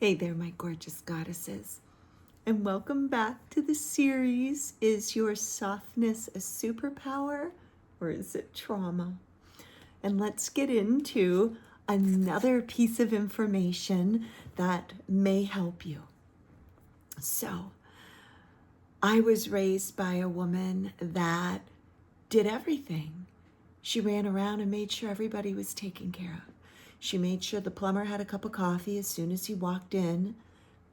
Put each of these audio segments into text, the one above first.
Hey there, my gorgeous goddesses, and welcome back to the series, Is Your Softness a Superpower or is it trauma? And let's get into another piece of information that may help you. So, I was raised by a woman that did everything. She ran around and made sure everybody was taken care of. She made sure the plumber had a cup of coffee as soon as he walked in,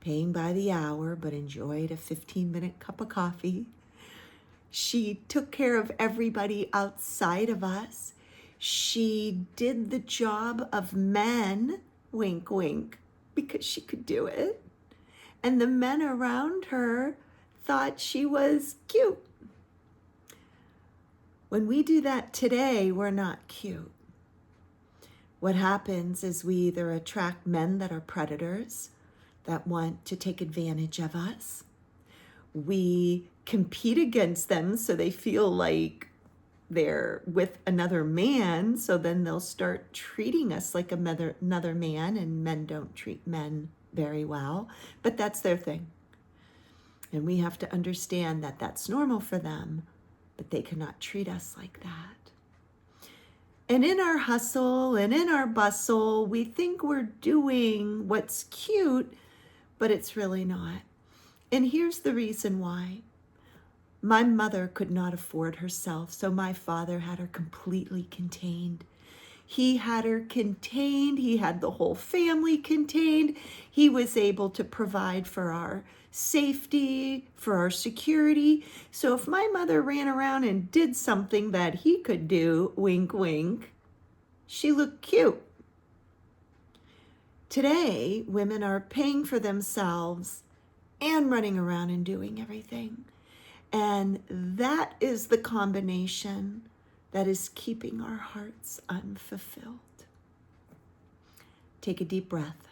paying by the hour, but enjoyed a 15-minute cup of coffee. She took care of everybody outside of us. She did the job of men, wink, wink, because she could do it. And the men around her thought she was cute. When we do that today, we're not cute. What happens is we either attract men that are predators, that want to take advantage of us. We compete against them so they feel like they're with another man, so then they'll start treating us like another man, and men don't treat men very well, but that's their thing. And we have to understand that that's normal for them, but they cannot treat us like that. And in our hustle and in our bustle, we think we're doing what's cute, but it's really not. And here's the reason why. My mother could not afford herself, so my father had her completely contained. He had her contained. He had the whole family contained. He was able to provide for our safety, for our security. So if my mother ran around and did something that he could do, wink, wink, she looked cute. Today, women are paying for themselves and running around and doing everything. And that is the combination that is keeping our hearts unfulfilled. Take a deep breath.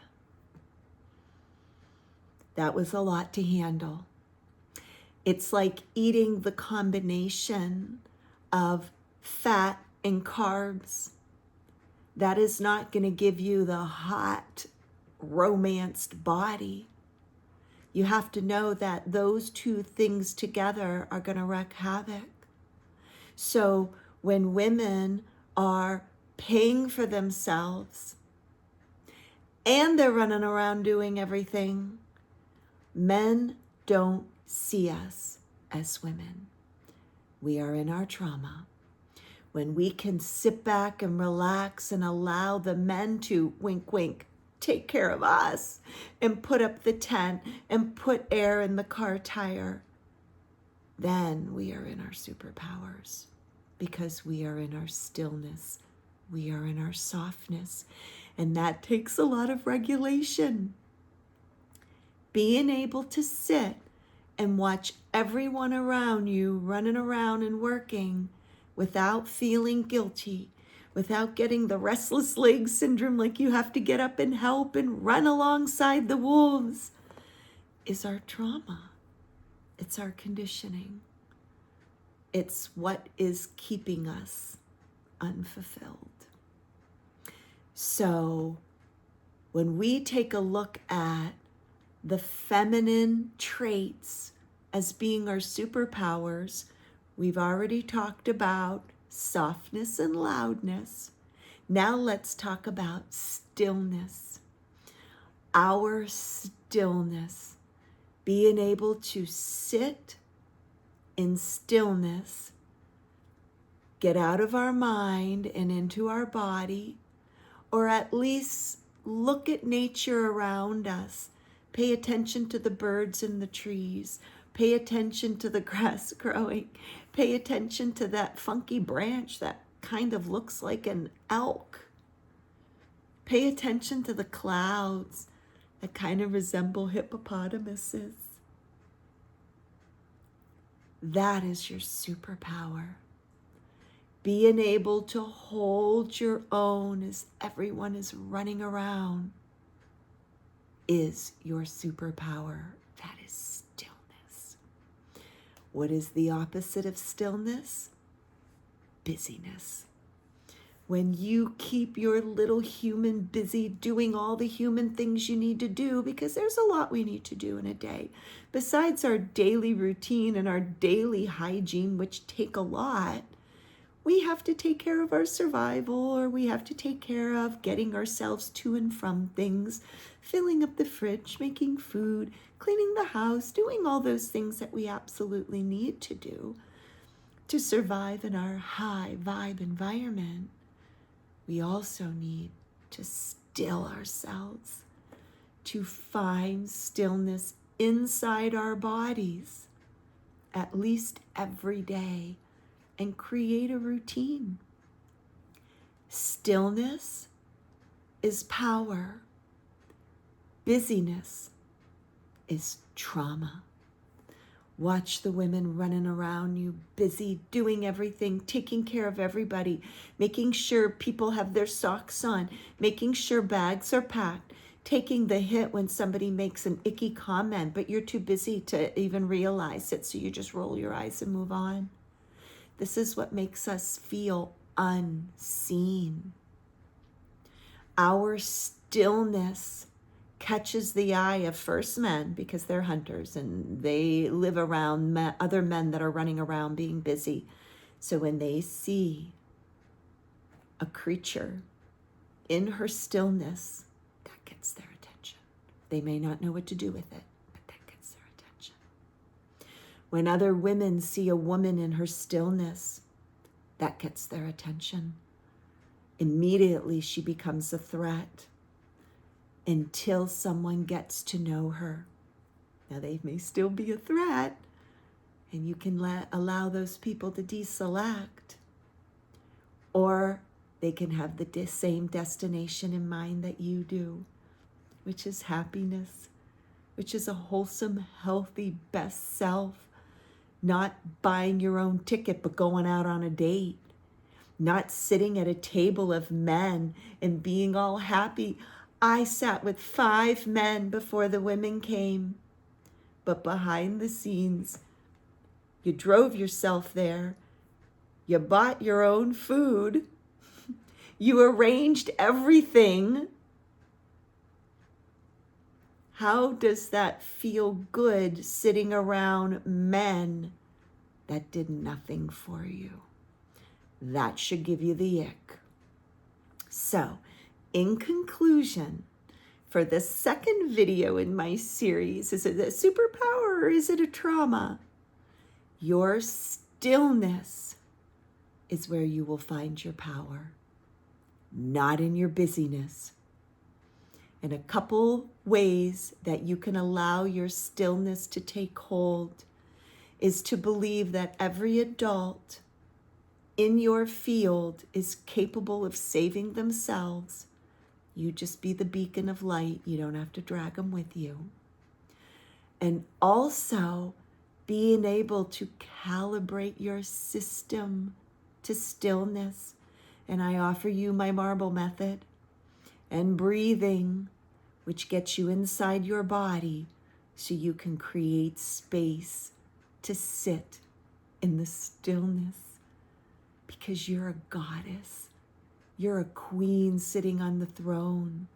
That was a lot to handle. It's like eating the combination of fat and carbs. That is not going to give you the hot, romanced body. You have to know that those two things together are going to wreak havoc. So when women are paying for themselves and they're running around doing everything, men don't see us as women. We are in our trauma. When we can sit back and relax and allow the men to, wink, wink, take care of us and put up the tent and put air in the car tire, then we are in our superpowers, because we are in our stillness. We are in our softness. And that takes a lot of regulation. Being able to sit and watch everyone around you running around and working without feeling guilty, without getting the restless leg syndrome, like you have to get up and help and run alongside the wolves, is our trauma. It's our conditioning. It's what is keeping us unfulfilled. So when we take a look at the feminine traits as being our superpowers, we've already talked about softness and loudness. Now let's talk about stillness. Our stillness, being able to sit in stillness, get out of our mind and into our body, or at least look at nature around us. Pay attention to the birds in the trees. Pay attention to the grass growing. Pay attention to that funky branch that kind of looks like an elk. Pay attention to the clouds that kind of resemble hippopotamuses. That is your superpower. Being able to hold your own as everyone is running around is your superpower. That is stillness. What is the opposite of stillness? Busyness. when you keep your little human busy doing all the human things you need to do, because there's a lot we need to do in a day. Besides our daily routine and our daily hygiene, which take a lot, we have to take care of our survival, or we have to take care of getting ourselves to and from things, filling up the fridge, making food, cleaning the house, doing all those things that we absolutely need to do to survive in our high vibe environment. We also need to still ourselves, to find stillness inside our bodies, at least every day, and create a routine. Stillness is power. Busyness is trauma. Watch the women running around you, busy doing everything, taking care of everybody, making sure people have their socks on, making sure bags are packed, taking the hit when somebody makes an icky comment, but you're too busy to even realize it, so you just roll your eyes and move on. This is what makes us feel unseen. Our stillness catches the eye of first men, because they're hunters and they live around other men that are running around being busy. So when they see a creature in her stillness, that gets their attention. They may not know what to do with it, but that gets their attention. When other women see a woman in her stillness, that gets their attention. Immediately she becomes a threat, until someone gets to know her. Now, they may still be a threat, and you can allow those people to deselect, or they can have the same destination in mind that you do, which is happiness, which is a wholesome, healthy, best self. Not buying your own ticket, but going out on a date. Not sitting at a table of men and being all happy. I sat with 5 men before the women came, but behind the scenes, you drove yourself there, you bought your own food, you arranged everything. How does that feel good, sitting around men that did nothing for you? That should give you the ick. So, in conclusion, for the second video in my series, is it a superpower or is it a trauma? Your stillness is where you will find your power, not in your busyness. And a couple ways that you can allow your stillness to take hold is to believe that every adult in your field is capable of saving themselves. You just be the beacon of light. You don't have to drag them with you. And also being able to calibrate your system to stillness. And I offer you my marble method and breathing, which gets you inside your body so you can create space to sit in the stillness, because you're a goddess. You're a queen sitting on the throne.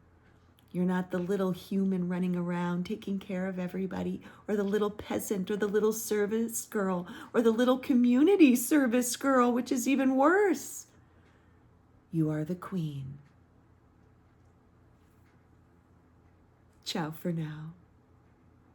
You're not the little human running around taking care of everybody, or the little peasant, or the little service girl, or the little community service girl, which is even worse. You are the queen. Ciao for now.